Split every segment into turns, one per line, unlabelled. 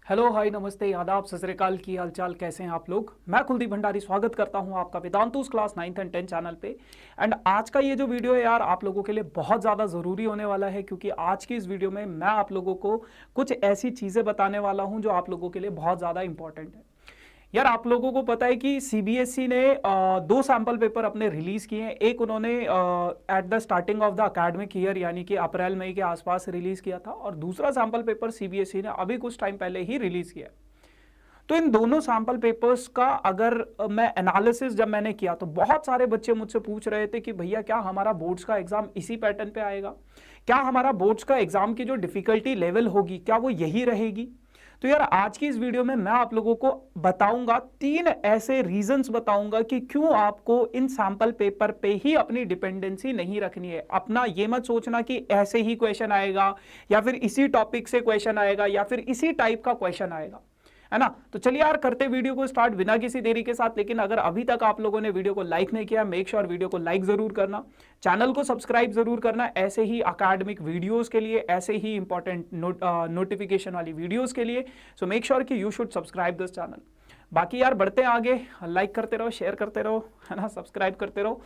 Hello hi नमस्ते आदाब सत श्री अकाल की हालचाल कैसे हैं आप लोग। मैं कुलदीप भंडारी स्वागत करता हूं आपका Vedantu's class 9th and 10th channel पे। एंड आज का ये जो वीडियो है यार आप लोगों के लिए बहुत ज़्यादा ज़रूरी होने वाला है, क्योंकि आज की इस वीडियो में मैं आप लोगों को कुछ ऐसी चीज़ें बताने वाला हूं जो आप लोगों के लिए बहुत ज़्यादा इंपॉर्टेंट है। यार आप लोगों को पता है कि सीबीएसई ने दो सैंपल पेपर अपने रिलीज किए हैं। एक उन्होंने at the starting of the academic year यानी कि अप्रैल मई के आसपास रिलीज किया था, और दूसरा सैंपल पेपर सीबीएसई ने अभी कुछ टाइम पहले ही रिलीज किया। तो इन दोनों सैंपल पेपर्स का अगर मैं एनालिसिस जब मैंने किया तो बहुत सारे बच्चे मुझसे पूछ रहे थे कि भैया क्या हमारा बोर्ड्स का एग्जाम इसी पैटर्न पे आएगा, क्या हमारा बोर्ड्स का एग्जाम की जो डिफिकल्टी लेवल होगी क्या वो यही रहेगी। तो यार आज की इस वीडियो में मैं आप लोगों को बताऊंगा, तीन ऐसे रीजंस बताऊंगा कि क्यों आपको इन सैंपल पेपर पे ही अपनी डिपेंडेंसी नहीं रखनी है। अपना ये मत सोचना कि ऐसे ही क्वेश्चन आएगा या फिर इसी टॉपिक से क्वेश्चन आएगा या फिर इसी टाइप का क्वेश्चन आएगा, है ना। तो चलिए यार करते वीडियो को स्टार्ट बिना किसी देरी के साथ। लेकिन अगर अभी तक आप लोगों ने वीडियो को लाइक नहीं किया, मेक श्योर वीडियो को लाइक जरूर करना, चैनल को सब्सक्राइब जरूर करना ऐसे ही अकाडमिक वीडियोस के लिए, ऐसे ही इंपॉर्टेंट नोटिफिकेशन वाली वीडियोस के लिए। सो मेक श्योर कि you should subscribe this channel. बाकी यार बढ़ते हैं आगे, लाइक करते रहो, शेयर करते रहो, है ना, सब्सक्राइब करते रहो।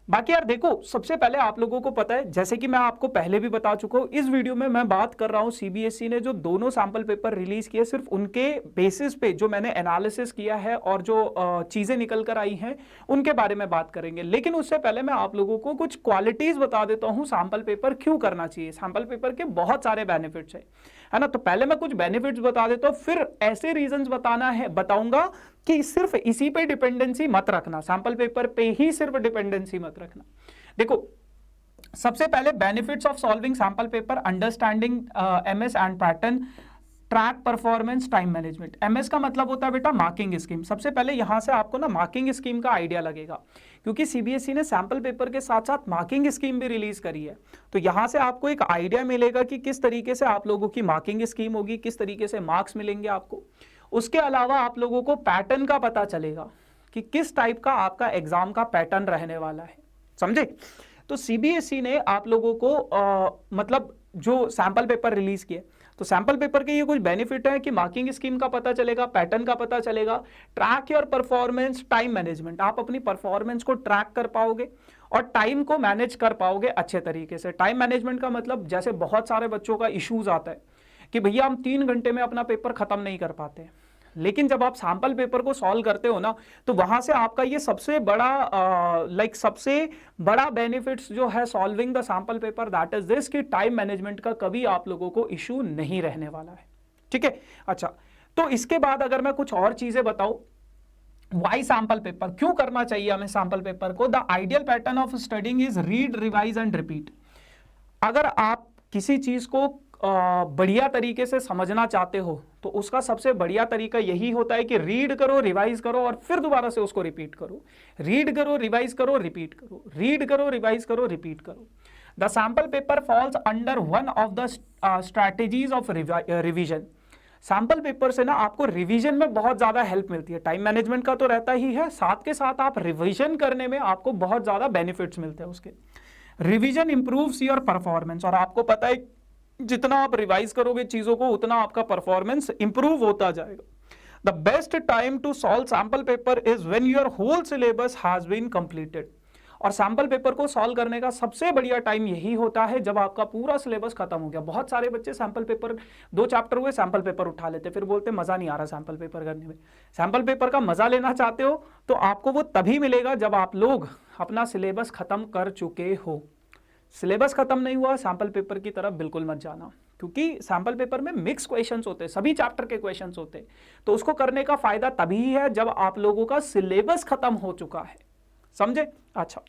बाकी यार देखो, सबसे पहले आप लोगों को पता है, जैसे कि मैं आपको पहले भी बता चुका हूं, इस वीडियो में मैं बात कर रहा हूं सीबीएसई ने जो दोनों सैंपल पेपर रिलीज किए सिर्फ उनके बेसिस पे जो मैंने एनालिसिस किया है और जो चीजें निकल कर आई हैं उनके बारे में बात करेंगे। लेकिन उससे पहले मैं आप लोगों को कुछ क्वालिटीज बता देता हूं सैंपल पेपर क्यों करना चाहिए। सैंपल पेपर के बहुत सारे बेनिफिट्स है ना। तो पहले मैं कुछ बेनिफिट्स बता देता हूं, फिर ऐसे रीजंस बताऊंगा कि सिर्फ इसी पे डिपेंडेंसी मत रखना, सैंपल पेपर पे ही सिर्फ डिपेंडेंसी मत रखना। देखो सबसे पहले benefits of solving sample paper, understanding MS and pattern, track performance, time management. MS का मतलब होता है बेटा मार्किंग स्कीम। सबसे पहले यहां से आपको ना मार्किंग स्कीम का आइडिया लगेगा, क्योंकि सीबीएसई ने सैंपल पेपर के साथ साथ मार्किंग स्कीम भी रिलीज करी है। तो यहां से आपको एक आइडिया मिलेगा कि किस तरीके से आप लोगों की मार्किंग स्कीम होगी, किस तरीके से मार्क्स मिलेंगे आपको। उसके अलावा आप लोगों को पैटर्न का पता चलेगा कि किस टाइप का आपका एग्जाम का पैटर्न रहने वाला है, समझे। तो सीबीएसई ने आप लोगों को मतलब जो सैंपल पेपर रिलीज किए, तो सैंपल पेपर के ये कुछ बेनिफिट है कि मार्किंग स्कीम का पता चलेगा, पैटर्न का पता चलेगा, track your performance, time management. आप अपनी परफॉर्मेंस को ट्रैक कर पाओगे और टाइम को मैनेज कर पाओगे अच्छे तरीके से। टाइम मैनेजमेंट का मतलब जैसे बहुत सारे बच्चों का इश्यूज आता है कि भैया हम 3 घंटे में अपना पेपर खत्म नहीं कर पाते, लेकिन जब आप सैंपल पेपर को सॉल्व करते हो ना, तो वहां से आपका ये सबसे बड़ा सबसे बड़ा बेनिफिट्स जो है solving the sample paper, that is this कि टाइम मैनेजमेंट का कभी आप लोगों को इशू नहीं रहने वाला है, ठीक है। अच्छा, तो इसके बाद अगर मैं कुछ और चीजें बताऊं, वाई सैंपल पेपर क्यों करना चाहिए हमें सैंपल पेपर को। The ideal pattern of studying is read, revise and repeat. अगर आप किसी चीज को बढ़िया तरीके से समझना चाहते हो तो उसका सबसे बढ़िया तरीका यही होता है कि रीड करो, रिवाइज करो और फिर दोबारा से उसको रिपीट करो। रीड करो, रिवाइज करो, रिपीट करो, रीड करो, रिवाइज करो, रिपीट करो। The sample paper falls under one of the strategies of revision. Sample paper से ना आपको रिवीजन में बहुत ज्यादा हेल्प मिलती है। टाइम मैनेजमेंट का तो रहता ही है, साथ के साथ आप रिवीजन करने में आपको बहुत ज्यादा बेनिफिट्स मिलते हैं उसके। रिवीजन इंप्रूव्स योर परफॉर्मेंस, और आपको पता है जितना आप रिवाइज करोगे चीजों को उतना आपका परफॉर्मेंस इंप्रूव होता जाएगा। The best time to solve sample paper is when your whole syllabus has been completed. और सैंपल पेपर को सॉल्व करने का सबसे बढ़िया टाइम यही होता है जब आपका पूरा सिलेबस खत्म हो गया। बहुत सारे बच्चे सैंपल पेपर 2 चैप्टर हुए सैंपल पेपर उठा लेते, फिर बोलते मजा नहीं आ रहा सैंपल पेपर करने में। सैंपल पेपर का मजा लेना चाहते हो तो आपको वो तभी मिलेगा जब आप लोग अपना सिलेबस खत्म कर चुके हो। सिलेबस खत्म नहीं हुआ, सैंपल पेपर की तरफ बिल्कुल मत जाना, क्योंकि सैंपल पेपर में मिक्स क्वेश्चंस होते हैं, सभी चैप्टर के क्वेश्चंस होते हैं। तो उसको करने का फायदा तभी है जब आप लोगों का सिलेबस खत्म हो चुका है, समझे। अच्छा,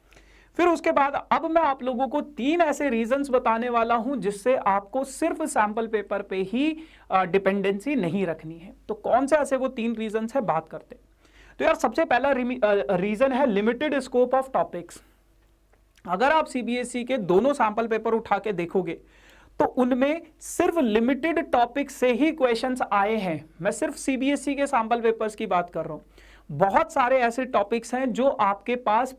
फिर उसके बाद अब मैं आप लोगों को 3 ऐसे रीजंस बताने वाला हूं जिससे आपको सिर्फ सैंपल पेपर पे ही डिपेंडेंसी नहीं रखनी है। तो कौन से ऐसे वो 3 रीजंस है, बात करते हैं। तो यार सबसे पहला रीजन है लिमिटेड स्कोप ऑफ टॉपिक्स। अगर आप सीबीएसई के दोनों सैंपल पेपर उठा के देखोगे तो उनमें सिर्फ लिमिटेड टॉपिक से ही क्वेश्चंस आए हैं। मैं सिर्फ सीबीएसई के सैंपल पेपर्स की बात कर रहा हूं। बहुत सारे ऐसे टॉपिक्स हैं जो आपके पास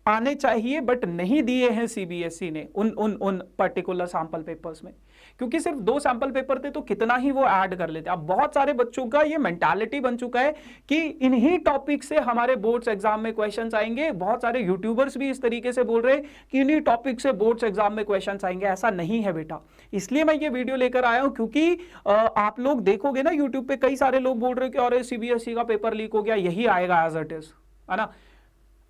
आने चाहिए बट नहीं दिए हैं सीबीएसई ने उन पर्टिकुलर सैंपल पेपर्स में। क्योंकि सिर्फ 2 सैंपल पेपर थे तो कितना ही वो ऐड कर लेते। अब बहुत सारे बच्चों का ये मेंटालिटी बन चुका है कि इन्हीं टॉपिक से हमारे बोर्ड्स एग्जाम में क्वेश्चंस आएंगे। बहुत सारे यूट्यूबर्स भी इस तरीके से बोल रहे हैं कि इन्हीं टॉपिक से बोर्ड्स एग्जाम में क्वेश्चंस आएंगे। ऐसा नहीं है बेटा, इसलिए मैं ये वीडियो लेकर आया हूं क्योंकि आप लोग देखोगे ना यूट्यूब पे कई सारे लोग बोल रहे हैं कि अरे सीबीएसई का पेपर लीक हो गया, यही आएगा एज इट इज, है ना।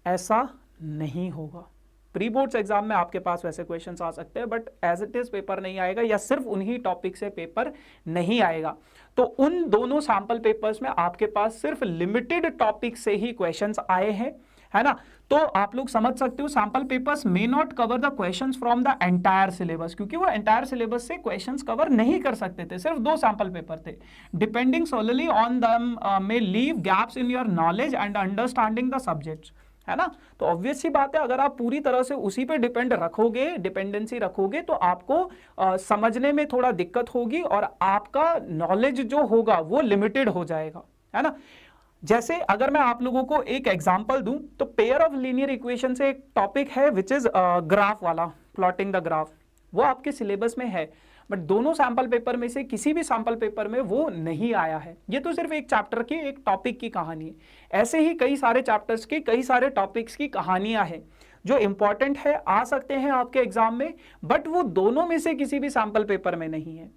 ऐसा नहीं होगा। प्री बोर्ड्स एग्जाम में आपके पास वैसे क्वेश्चंस आ सकते हैं, but as it is paper नहीं आएगा, या सिर्फ उन्हीं टॉपिक से पेपर नहीं आएगा। तो उन दोनों सैंपल पेपर्स में आपके पास सिर्फ लिमिटेड टॉपिक से ही क्वेश्चंस आए हैं, है ना। तो आप लोग समझ सकते हो sample papers may not cover the questions from the entire syllabus, क्योंकि वो एंटायर सिलेबस से क्वेश्चंस कवर नहीं कर सकते थे, सिर्फ 2 सैंपल पेपर थे। Depending solely on them may leave gaps in your knowledge and understanding the subjects, है ना। तो ऑब्वियस सी बात है, अगर आप पूरी तरह से उसी पे डिपेंडेंसी रखोगे तो आपको समझने में थोड़ा दिक्कत होगी और आपका नॉलेज जो होगा वो लिमिटेड हो जाएगा, है ना। जैसे अगर मैं आप लोगों को एक एग्जांपल दूं तो पेयर ऑफ लीनियर इक्वेशन से एक टॉपिक है विच इज ग्राफ वाला, प्लॉटिंग द ग्राफ, वो आपके सिलेबस में है, बट दोनों सैंपल पेपर में से किसी भी सैंपल पेपर में वो नहीं आया है। ये तो सिर्फ एक चैप्टर की, एक टॉपिक की कहानी है। ऐसे ही कई सारे चैप्टर्स की, कई सारे टॉपिक्स की कहानियां हैं जो इंपॉर्टेंट है, आ सकते हैं आपके एग्जाम में, बट वो दोनों में से किसी भी सैंपल पेपर में नहीं है,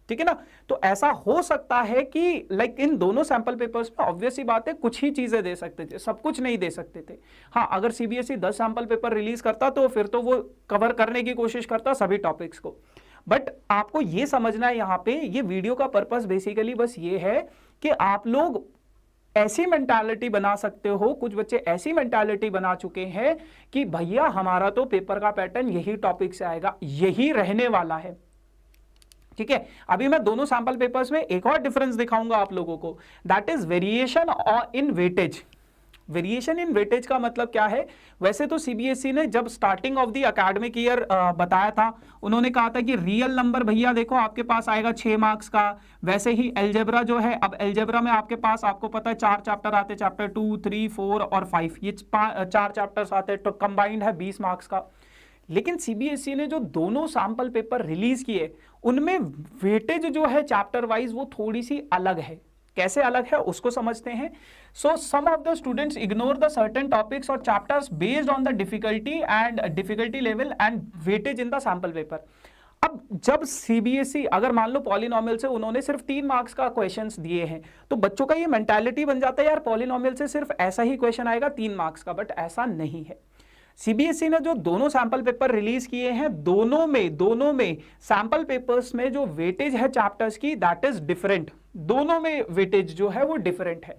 ठीक है ना। तो ऐसा हो सकता है कि लाइक इन दोनों सैंपल पेपर्स में ऑब्वियस ही बात है कुछ ही चीजें दे सकते थे, सब कुछ नहीं दे सकते थे। हाँ, अगर सीबीएसई 10 सैंपल पेपर रिलीज करता तो फिर तो वो कवर करने की कोशिश करता सभी टॉपिक्स को। बट आपको ये समझना है, यहाँ पे ये वीडियो का पर्पस बेसिकली बस ये है कि आप लोग ऐसी मेंटालिटी बना सकते हो, कुछ बच्चे ऐसी मेंटालिटी बना चुके हैं कि भैया हमारा तो पेपर का पैटर्न यही टॉपिक से आएगा, यही रहने वाला है, ठीक है। अभी मैं दोनों सैंपल पेपर्स में एक और डिफरेंस दिखाऊंगा आप लोगों को, that is variation in weightage. Variation in weightage का मतलब क्या है? वैसे तो सीबीएसई ने जब starting of the academic year बताया था, उन्होंने कहा था कि रियल नंबर भैया देखो आपके पास आएगा 6 मार्क्स का। वैसे ही एलजेब्रा जो है, अब एलजेब्रा में आपके पास, आपको पता है 4 चैप्टर आते, चैप्टर 2, 3, 4 और 5, ये 4 चैप्टर्स आते, तो कंबाइंड है 20 मार्क्स का। लेकिन सीबीएसई ने जो दोनों सैंपल पेपर रिलीज किए उनमें वेटेज जो है चैप्टर वाइज वो थोड़ी सी अलग है। कैसे अलग है उसको समझते हैं। So some of the students ignore the certain topics और chapters based on the difficulty level and weightage in the sample paper. अब जब सीबीएसई अगर मान लो पॉलिनोमियल से उन्होंने सिर्फ 3 मार्क्स का क्वेश्चंस दिए हैं, तो बच्चों का ये मेंटालिटी बन जाता है यार पॉलिनोमियल से सिर्फ ऐसा ही क्वेश्चन आएगा 3 मार्क्स का, बट ऐसा नहीं है। सीबीएसई ने जो दोनों सैंपल पेपर रिलीज किए हैं, दोनों में सैंपल पेपर्स में जो वेटेज है चैप्टर्स की दैट इज डिफरेंट। दोनों में वेटेज जो है वो डिफरेंट है।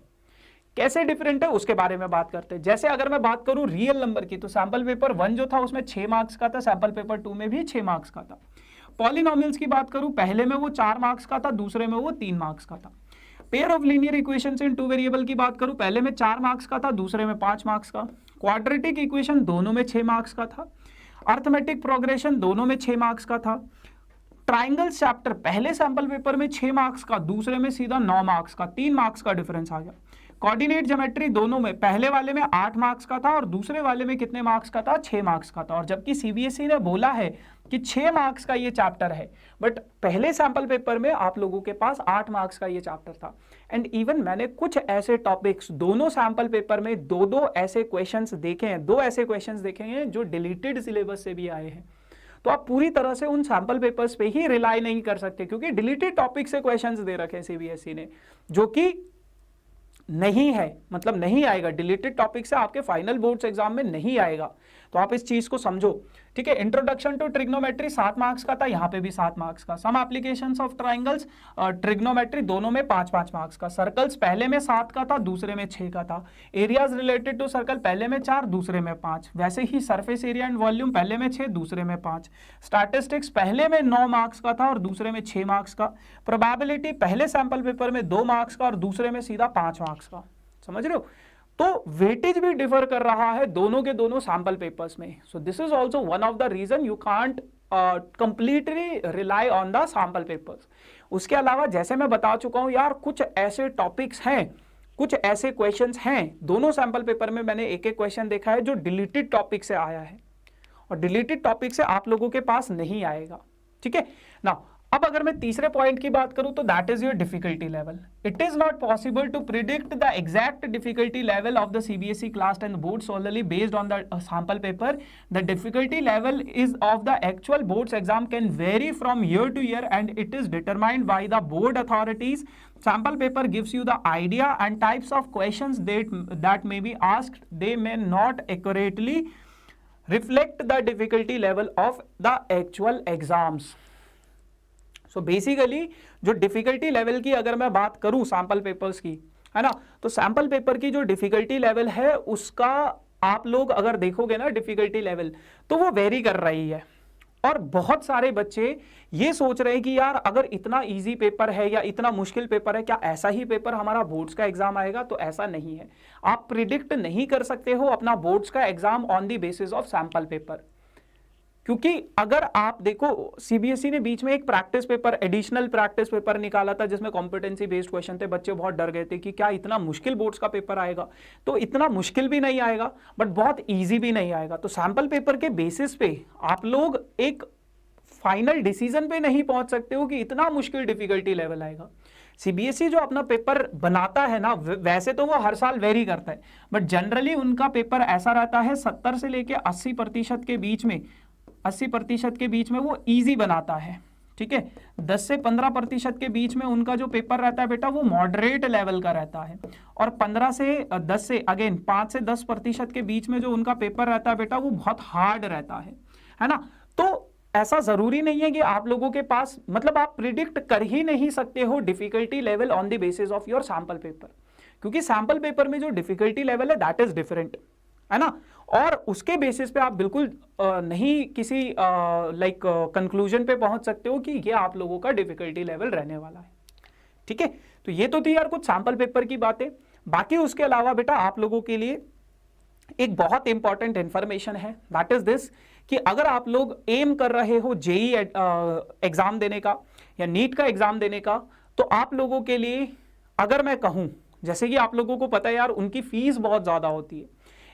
कैसे डिफरेंट है उसके बारे में बात करते हैं। जैसे अगर मैं बात करूं रियल नंबर की, तो सैंपल पेपर 1 जो था उसमें 6 मार्क्स का था, सैंपल पेपर 2 में भी 6 मार्क्स का था। पॉलिनोमियल्स की बात करूं, पहले में वो 4 मार्क्स का था, दूसरे में वो 3 मार्क्स का था। Pair of linear equations in 2 variable की बात करूं, पहले में 4 मार्क्स का था, दूसरे में 5 मार्क्स का। क्वाड्रेटिक इक्वेशन दोनों में 6 मार्क्स का था। अर्थमेटिक प्रोग्रेशन दोनों में 6 मार्क्स का था। ट्राइंगल्स चैप्टर पहले सैंपल पेपर में 6 मार्क्स का, दूसरे में सीधा 9 मार्क्स का, 3 मार्क्स का डिफरेंस आ गया। कोऑर्डिनेट ज्योमेट्री दोनों में, पहले वाले में 8 मार्क्स का था और दूसरे वाले में कितने मार्क्स का था? 6 मार्क्स का था। और जबकि सीबीएसई ने बोला है कि 6 मार्क्स का ये चैप्टर है, बट पहले सैंपल पेपर में आप लोगों के पास 8 मार्क्स का ये चैप्टर था। एंड इवन मैंने कुछ ऐसे टॉपिक्स दोनों सैंपल पेपर में दो ऐसे क्वेश्चंस देखे हैं, 2 ऐसे क्वेश्चंस देखे हैं जो डिलीटेड सिलेबस से भी आए हैं। तो आप पूरी तरह से उन सैंपल पेपर्स पे ही रिलाई नहीं कर सकते, क्योंकि डिलीटेड टॉपिक से क्वेश्चंस दे रखे हैं सीबीएसई ने, जो कि नहीं है, मतलब नहीं आएगा। डिलीटेड टॉपिक से आपके फाइनल बोर्ड्स एग्जाम में नहीं आएगा, तो आप इस चीज को समझो, ठीक है। इंट्रोडक्शन टू ट्रिग्नोमेट्री 7 मार्क्स का था, यहाँ पे भी 7 मार्क्स का। Some applications of triangles, trigonometry दोनों में 5-5 मार्क्स का। सर्कल्स पहले में 7 का था, दूसरे में 6 का था। एरियाज रिलेटेड टू सर्कल पहले में 4, दूसरे में 5। वैसे ही सरफेस एरिया एंड वॉल्यूम पहले में 6, दूसरे में 5। स्टैटिस्टिक्स पहले में 9 मार्क्स का था और दूसरे में 6 मार्क्स का। प्रोबेबिलिटी पहले सैंपल पेपर में 2 मार्क्स का और दूसरे में सीधा 5 मार्क्स का। समझ रहे हो? तो वेटेज भी डिफर कर रहा है दोनों के दोनों सैंपल पेपर्स में। So this is also one of the reason you can't completely rely on the sample papers. उसके अलावा जैसे मैं बता चुका हूं यार, कुछ ऐसे टॉपिक्स हैं, कुछ ऐसे क्वेश्चंस हैं, दोनों सैंपल पेपर में मैंने एक एक क्वेश्चन देखा है जो डिलीटेड टॉपिक से आया है, और डिलीटेड टॉपिक से आप लोगों के पास नहीं आएगा, ठीक है ना। अब अगर मैं तीसरे पॉइंट की बात करूं तो that is your difficulty level. It is not possible to predict the exact difficulty level of the CBSE class 10 board solely based on the sample paper. The difficulty level is of the actual boards exam can vary from year to year and it is determined by the board authorities. Sample paper gives you the idea and types of questions that may be asked. They may not accurately reflect the difficulty level of the actual exams. So basically जो difficulty level की अगर मैं बात करूं sample papers की, है ना, तो सैंपल पेपर की जो डिफिकल्टी लेवल है उसका आप लोग अगर देखोगे ना डिफिकल्टी लेवल, तो वो वेरी कर रही है. और बहुत सारे बच्चे ये सोच रहे हैं कि यार अगर इतना इजी पेपर है या इतना मुश्किल पेपर है, क्या ऐसा ही पेपर हमारा बोर्ड्स का एग्जाम आएगा? तो ऐसा नहीं है. आप प्रिडिक्ट नहीं कर सकते हो अपना बोर्ड्स का exam on the basis of sample paper. क्योंकि अगर आप देखो सीबीएसई ने बीच में एक practice paper, additional practice paper निकाला था जिसमें कॉम्पिटेंसी बेस्ड क्वेश्चन थे. बच्चे बहुत डर गए थे कि क्या इतना मुश्किल बोर्ड्स का पेपर आएगा. तो इतना मुश्किल भी नहीं आएगा बट बहुत इजी भी नहीं आएगा. तो सैंपल पेपर के बेसिस पे आप लोग एक फाइनल डिसीजन पे नहीं पहुंच सकते हो कि इतना मुश्किल डिफिकल्टी लेवल आएगा. सीबीएसई जो अपना पेपर बनाता है ना, वैसे तो वो हर साल वेरी करता है बट जनरली उनका पेपर ऐसा रहता है 70 से लेके 80% के बीच में, 80% के बीच में वो इजी बनाता है. ठीक है, 10 से 15% के बीच में उनका जो पेपर रहता है बेटा वो मॉडरेट लेवल का रहता है. और 15 से 10 से अगेन 5 से 10% के बीच में जो उनका पेपर रहता है बेटा वो बहुत हार्ड रहता है ना. तो ऐसा जरूरी नहीं है कि आप लोगों के पास, मतलब आप प्रिडिक्ट कर ही नहीं सकते हो difficulty level on the basis of your sample paper, क्योंकि सैंपल पेपर में जो डिफिकल्टी लेवल है दैट इज डिफरेंट, है ना. और उसके बेसिस पे आप बिल्कुल नहीं किसी लाइक कंक्लूजन पे पहुंच सकते हो कि ये आप लोगों का डिफिकल्टी लेवल रहने वाला है. ठीक है, तो ये तो थी यार कुछ सैंपल पेपर की बातें. बाकी उसके अलावा बेटा आप लोगों के लिए एक बहुत इंपॉर्टेंट इंफॉर्मेशन है, दैट इज दिस कि अगर आप लोग एम कर रहे हो जेई एग्जाम देने का या नीट का एग्जाम देने का, तो आप लोगों के लिए अगर मैं कहूं, जैसे कि आप लोगों को पता है यार उनकी फीस बहुत ज्यादा होती है.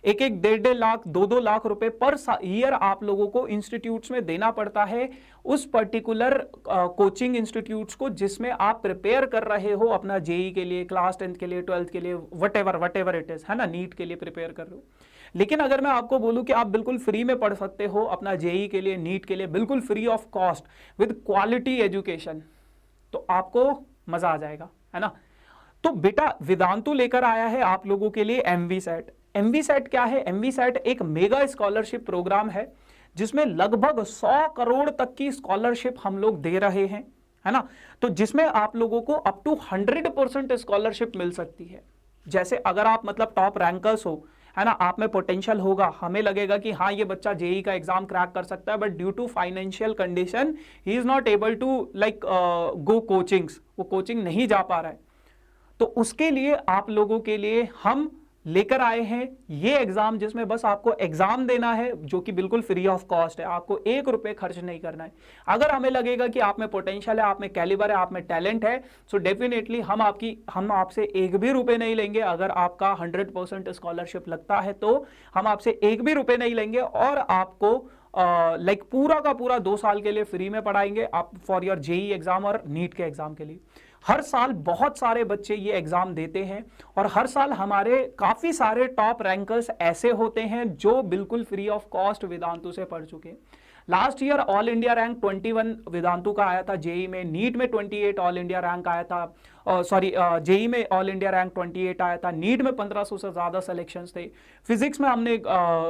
1-1, 1.5 लाख, 2-2 लाख रुपए पर ईयर आप लोगों को इंस्टीट्यूट्स में देना पड़ता है उस पर्टिकुलर कोचिंग इंस्टीट्यूट्स को जिसमें आप प्रिपेयर कर रहे हो अपना जेई के लिए, क्लास 10 के लिए, 12th के लिए, वट एवर इट इज, है ना, नीट के लिए प्रिपेयर कर रहे हो. लेकिन अगर मैं आपको बोलूं कि आप बिल्कुल फ्री में पढ़ सकते हो अपना जेई के लिए, नीट के लिए, बिल्कुल free of cost with quality education, तो आपको मजा आ जाएगा, है ना. तो बेटा वेदांतु लेकर आया है आप लोगों के लिए एमवी सेट. एमवी सेट क्या है? एमवी सेट एक मेगा स्कॉलरशिप प्रोग्राम है जिसमें लगभग 100 करोड़ तक की स्कॉलरशिप हम लोग दे रहे हैं, है ना. तो जिसमें आप लोगों को अप टू 100% स्कॉलरशिप मिल सकती है. जैसे अगर आप मतलब टॉप रैंकर्स हो, है ना, आप में पोटेंशियल होगा, हमें लगेगा कि हाँ ये बच्चा जेई का एग्जाम क्रैक कर सकता है, but due to financial condition he is not able to like go coachings, वो कोचिंग नहीं जा पा रहा है. तो उसके लिए आप लोगों के लिए हम लेकर आए हैं ये एग्जाम जिसमें बस आपको एग्जाम देना है जो कि बिल्कुल फ्री ऑफ कॉस्ट है. आपको 1 रुपए खर्च नहीं करना है. अगर हमें लगेगा कि आप में पोटेंशियल है, आप में कैलिबर है, आप में टैलेंट है, सो डेफिनेटली हम आपसे 1 भी रुपए नहीं लेंगे. अगर आपका 100% स्कॉलरशिप लगता है तो हम आपसे 1 भी रुपए नहीं लेंगे और आपको लाइक पूरा का पूरा 2 साल के लिए फ्री में पढ़ाएंगे आप फॉर योर जेई एग्जाम और नीट के एग्जाम के लिए. हर साल बहुत सारे बच्चे ये एग्जाम देते हैं और हर साल हमारे काफी सारे टॉप रैंकर्स ऐसे होते हैं जो बिल्कुल फ्री ऑफ कॉस्ट वेदांतु से पढ़ चुके हैं. Last year all India rank 21 Vedantu का आया था जेई में, नीट में 28 ऑल इंडिया रैंक आया था, जेई में ऑल इंडिया रैंक 28 आया था, नीट में 1500 से ज्यादा सिलेक्शंस थे. फिजिक्स में हमने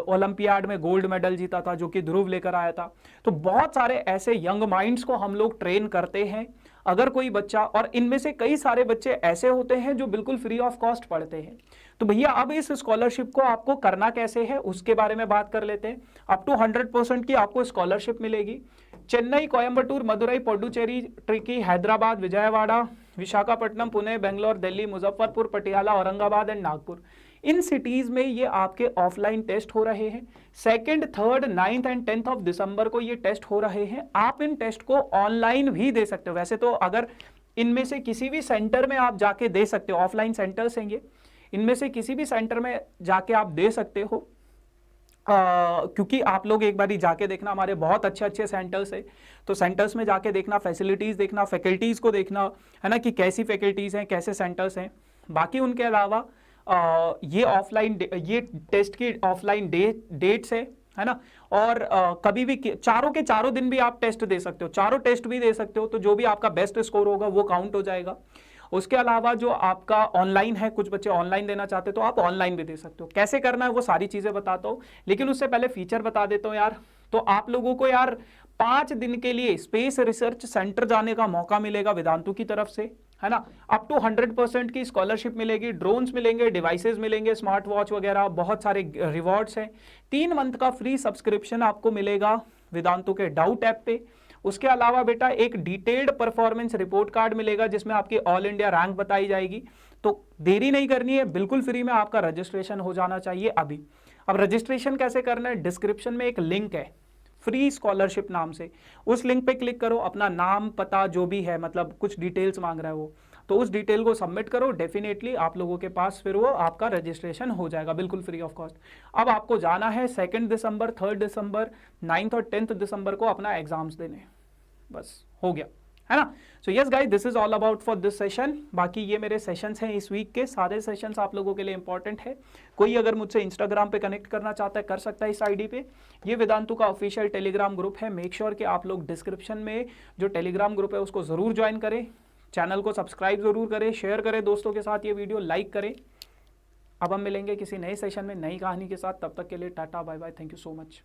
ओलंपियाड में गोल्ड मेडल जीता था जो कि ध्रुव लेकर आया था. तो बहुत सारे ऐसे यंग माइंड्स को हम लोग ट्रेन करते हैं. अगर कोई बच्चा, और इनमें से कई सारे बच्चे ऐसे होते हैं जो बिल्कुल फ्री ऑफ कॉस्ट पढ़ते हैं. तो भैया अब इस स्कॉलरशिप को आपको करना कैसे है उसके बारे में बात कर लेते हैं. अप टू 100% की आपको स्कॉलरशिप मिलेगी. Chennai, Coimbatore, Madurai, Puducherry, tricky, Hyderabad, Vijayawada, Visakhapatnam, Pune, Bangalore, Delhi, Muzaffarpur, Patiala, Aurangabad and Nagpur, in cities में ये आपके ऑफलाइन टेस्ट हो रहे हैं. 2nd, 3rd, 9th and 10th of December को ये टेस्ट हो रहे हैं. आप इन टेस्ट को ऑनलाइन भी दे सकते हो. वैसे तो अगर इनमें से किसी भी सेंटर में आप जाके दे सकते हो, ऑफलाइन सेंटर्स हैं ये, इनमें से किसी भी सेंटर में जाके आप दे सकते हो. क्योंकि आप लोग एक बारी जाके देखना, हमारे बहुत अच्छे अच्छे सेंटर्स है, तो सेंटर्स में जाके देखना, फैसिलिटीज़ देखना, फैकल्टीज़ को देखना, है ना, कि कैसी फैकल्टीज़ हैं, कैसे सेंटर्स हैं। बाकी उनके अलावा ये ऑफलाइन, ये टेस्ट की ऑफलाइन डेट्स है ना, और कभी भी चारों के चारों दिन भी आप टेस्ट दे सकते हो, चारों टेस्ट भी दे सकते हो, तो जो भी आपका बेस्ट स्कोर होगा वो काउंट हो जाएगा। उसके अलावा जो आपका ऑनलाइन है, कुछ बच्चे ऑनलाइन देना चाहते हो तो आप ऑनलाइन भी दे सकते हो। कैसे करना है वो सारी चीजें बताता हूं, लेकिन उससे पहले फीचर बता देता हूं यार। तो आप लोगों को यार 5 दिन के लिए स्पेस रिसर्च सेंटर जाने का मौका मिलेगा वेदांतु की तरफ से, है ना। अप टू 100% की स्कॉलरशिप मिलेगी, ड्रोन्स मिलेंगे, डिवाइसेस मिलेंगे, स्मार्ट वॉच वगैरह, बहुत सारे रिवॉर्ड्स हैं। 3 मंथ का फ्री सब्सक्रिप्शन आपको मिलेगा वेदांतु के डाउट ऐप पे। उसके अलावा बेटा एक डिटेल्ड परफॉर्मेंस रिपोर्ट कार्ड मिलेगा जिसमें आपकी ऑल इंडिया रैंक बताई जाएगी। तो देरी नहीं करनी है, बिल्कुल फ्री में आपका रजिस्ट्रेशन हो जाना चाहिए अभी। अब रजिस्ट्रेशन कैसे करना है, डिस्क्रिप्शन में एक लिंक है फ्री स्कॉलरशिप नाम से, उस लिंक पे क्लिक करो, अपना नाम पता जो भी है, मतलब कुछ डिटेल्स मांग रहा है वो, तो उस डिटेल को सबमिट करो, डेफिनेटली आप लोगों के पास फिर वो आपका रजिस्ट्रेशन हो जाएगा बिल्कुल फ्री ऑफ कॉस्ट। अब आपको जाना है 2 दिसंबर, 3 दिसंबर, 9 और 10 दिसंबर को अपना एग्जाम्स देने, बस हो गया, है ना। So yes guys, this is all about for this session. बाकी ये मेरे सेशंस हैं इस वीक के, सारे सेशंस आप लोगों के लिए इंपॉर्टेंट है। कोई अगर मुझसे इंस्टाग्राम पे कनेक्ट करना चाहता है कर सकता है इस आईडी पे। ये वेदांतु का ऑफिशियल टेलीग्राम ग्रुप है, मेक श्योर कि आप लोग डिस्क्रिप्शन में जो टेलीग्राम ग्रुप है उसको जरूर ज्वाइन करें, चैनल को सब्सक्राइब जरूर करें, शेयर करें दोस्तों के साथ, ये वीडियो लाइक करें। अब हम मिलेंगे किसी नए सेशन में नई कहानी के साथ, तब तक के लिए tata bye bye, thank you so much.